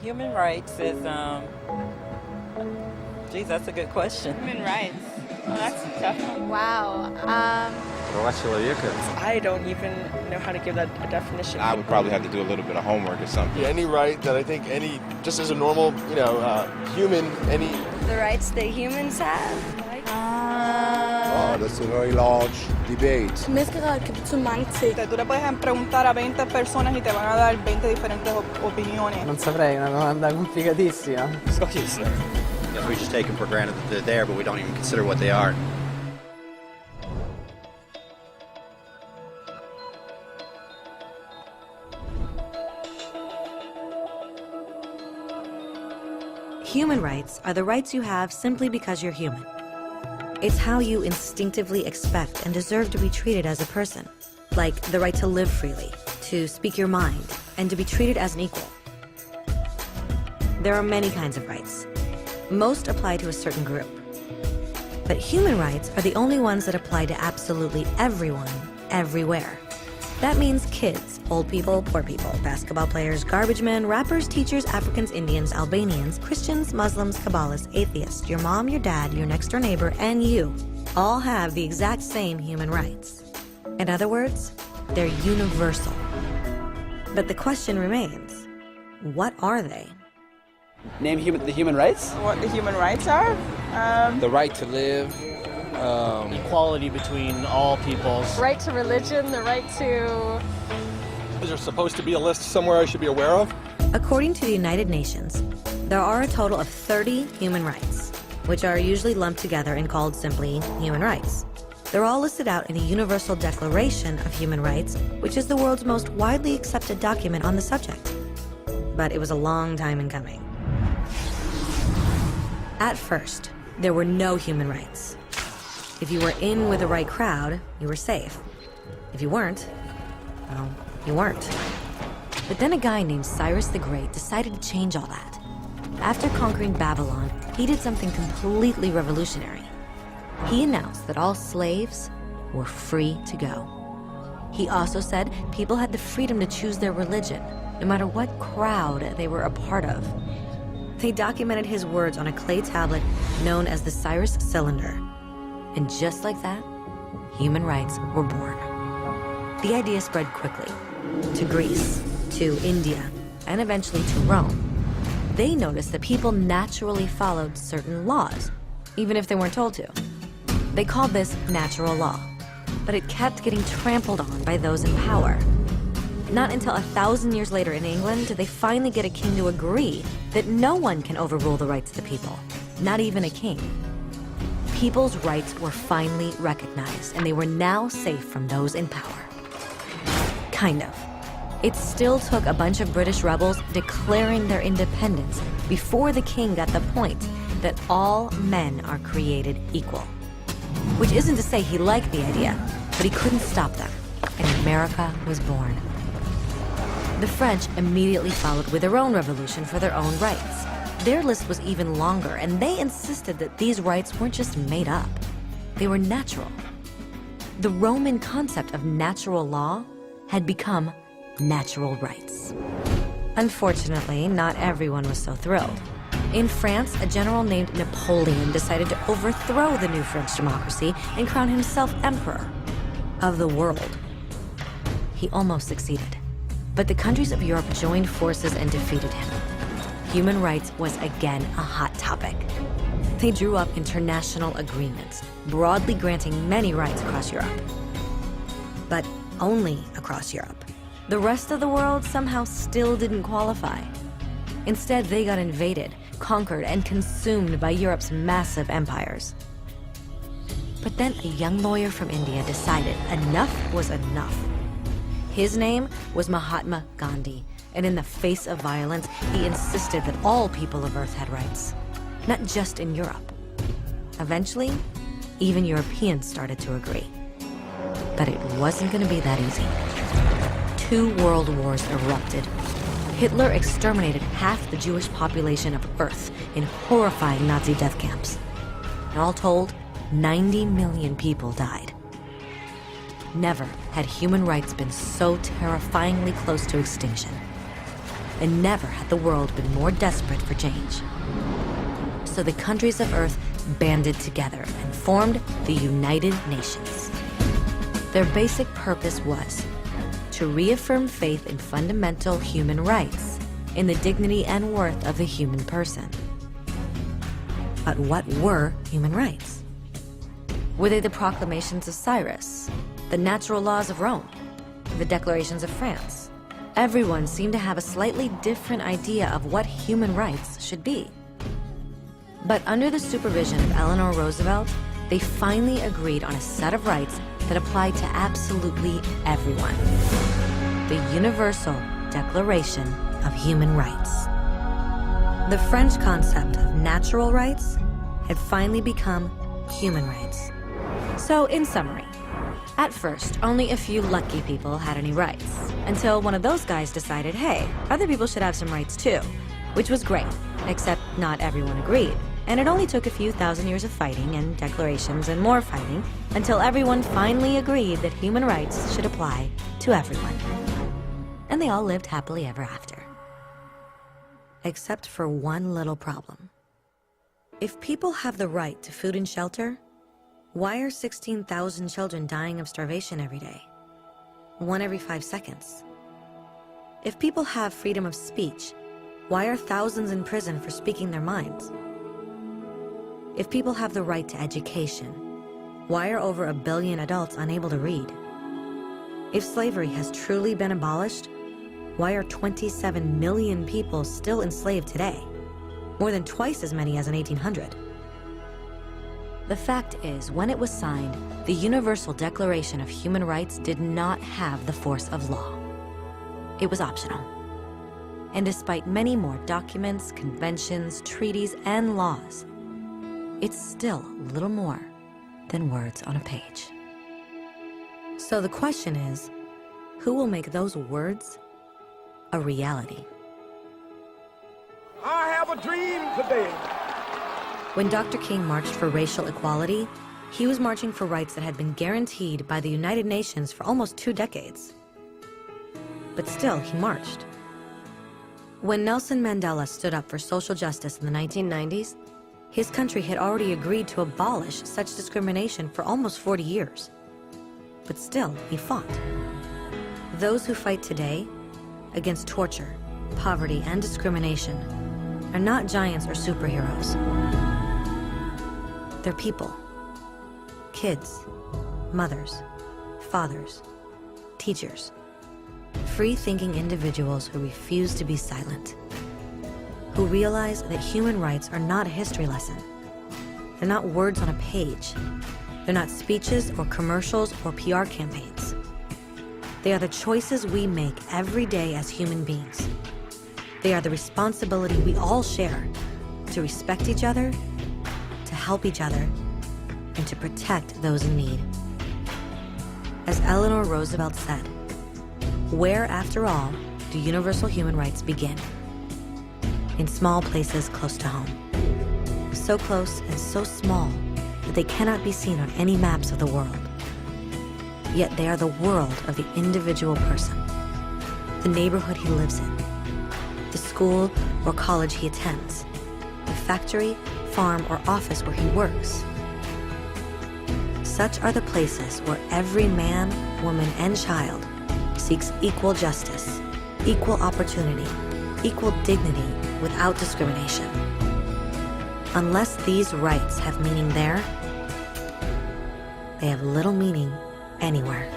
Human rights is, geez, that's a good question. Human rights. Oh, that's a tough one. Wow. Права человека. I don't even know how to give that a definition. I would probably have to do a little bit of homework or something. Any right that I think just as a normal, human, any... The rights that humans have. Oh, that's a very large debate. Mezclar que son mange ting. Tú le puedes preguntar a 20 personas y te van a dar 20 diferentes opiniones. Non saprei, è una domanda complicatissima. Yes, we just take them for granted that they're there, but we don't even consider what they are. Human rights are the rights you have simply because you're human. It's how you instinctively expect and deserve to be treated as a person, like the right to live freely, to speak your mind, and to be treated as an equal. There are many kinds of rights. Most apply to a certain group. But human rights are the only ones that apply to absolutely everyone, everywhere. That means kids, old people, poor people, basketball players, garbage men, rappers, teachers, Africans, Indians, Albanians, Christians, Muslims, Kabbalists, atheists, your mom, your dad, your next door neighbor, and you all have the exact same human rights. In other words, they're universal. But the question remains, what are they? Name the human rights? What the human rights are? The right to live. Equality between all peoples. Right to religion, the right to... Is there supposed to be a list somewhere I should be aware of? According to the United Nations, there are a total of 30 human rights, which are usually lumped together and called simply human rights. They're all listed out in the Universal Declaration of Human Rights, which is the world's most widely accepted document on the subject. But it was a long time in coming. At first, there were no human rights. If you were in with the right crowd, you were safe. If you weren't, well, you weren't. But then a guy named Cyrus the Great decided to change all that. After conquering Babylon, he did something completely revolutionary. He announced that all slaves were free to go. He also said people had the freedom to choose their religion, no matter what crowd they were a part of. They documented his words on a clay tablet known as the Cyrus Cylinder. And just like that, human rights were born. The idea spread quickly to Greece, to India, and eventually to Rome. They noticed that people naturally followed certain laws, even if they weren't told to. They called this natural law, but it kept getting trampled on by those in power. Not until 1,000 years later in England did they finally get a king to agree that no one can overrule the rights of the people, not even a king. People's rights were finally recognized, and they were now safe from those in power. Kind of. It still took a bunch of British rebels declaring their independence before the king got the point that all men are created equal. Which isn't to say he liked the idea, but he couldn't stop them, and America was born. The French immediately followed with their own revolution for their own rights. Their list was even longer, and they insisted that these rights weren't just made up. They were natural. The Roman concept of natural law had become natural rights. Unfortunately, not everyone was so thrilled. In France, a general named Napoleon decided to overthrow the new French democracy and crown himself emperor of the world. He almost succeeded, but the countries of Europe joined forces and defeated him. Human rights was again a hot topic. They drew up international agreements, broadly granting many rights across Europe. But only across Europe. The rest of the world somehow still didn't qualify. Instead, they got invaded, conquered, and consumed by Europe's massive empires. But then a young lawyer from India decided enough was enough. His name was Mahatma Gandhi, and in the face of violence, he insisted that all people of Earth had rights, not just in Europe. Eventually, even Europeans started to agree. But it wasn't going to be that easy. 2 world wars erupted. Hitler exterminated half the Jewish population of Earth in horrifying Nazi death camps. And all told, 90 million people died. Never had human rights been so terrifyingly close to extinction. and never had the world been more desperate for change. So the countries of Earth banded together and formed the United Nations. Their basic purpose was to reaffirm faith in fundamental human rights, in the dignity and worth of the human person. But what were human rights? Were they the proclamations of Cyrus, the natural laws of Rome, the declarations of France? Everyone seemed to have a slightly different idea of what human rights should be. But under the supervision of Eleanor Roosevelt, they finally agreed on a set of rights that applied to absolutely everyone. The Universal Declaration of Human Rights. The French concept of natural rights had finally become human rights. So, in summary, at first, only a few lucky people had any rights, until one of those guys decided, hey, other people should have some rights too, which was great, except not everyone agreed. And it only took a few thousand years of fighting and declarations and more fighting until everyone finally agreed that human rights should apply to everyone. And they all lived happily ever after. Except for one little problem. If people have the right to food and shelter, why are 16,000 children dying of starvation every day? 1 every 5 seconds. If people have freedom of speech, why are thousands in prison for speaking their minds? If people have the right to education, why are over 1 billion adults unable to read? If slavery has truly been abolished, why are 27 million people still enslaved today? More than twice as many as in 1800. The fact is, when it was signed, the Universal Declaration of Human Rights did not have the force of law. It was optional. And despite many more documents, conventions, treaties, and laws, it's still little more than words on a page. So the question is, who will make those words a reality? I have a dream today. When Dr. King marched for racial equality, he was marching for rights that had been guaranteed by the United Nations for almost 2 decades. But still, he marched. When Nelson Mandela stood up for social justice in the 1990s, his country had already agreed to abolish such discrimination for almost 40 years. But still, he fought. Those who fight today against torture, poverty, and discrimination are not giants or superheroes. They're people. Kids, mothers, fathers, teachers. Free-thinking individuals who refuse to be silent. Who realize that human rights are not a history lesson. They're not words on a page. They're not speeches or commercials or PR campaigns. They are the choices we make every day as human beings. They are the responsibility we all share to respect each other, to help each other, and to protect those in need. As Eleanor Roosevelt said, where, after all, do universal human rights begin? In small places close to home. So close and so small that they cannot be seen on any maps of the world. Yet they are the world of the individual person, the neighborhood he lives in, the school or college he attends, the factory, farm, or office where he works. Such are the places where every man, woman, and child seeks equal justice, equal opportunity, equal dignity without discrimination. Unless these rights have meaning there, they have little meaning anywhere.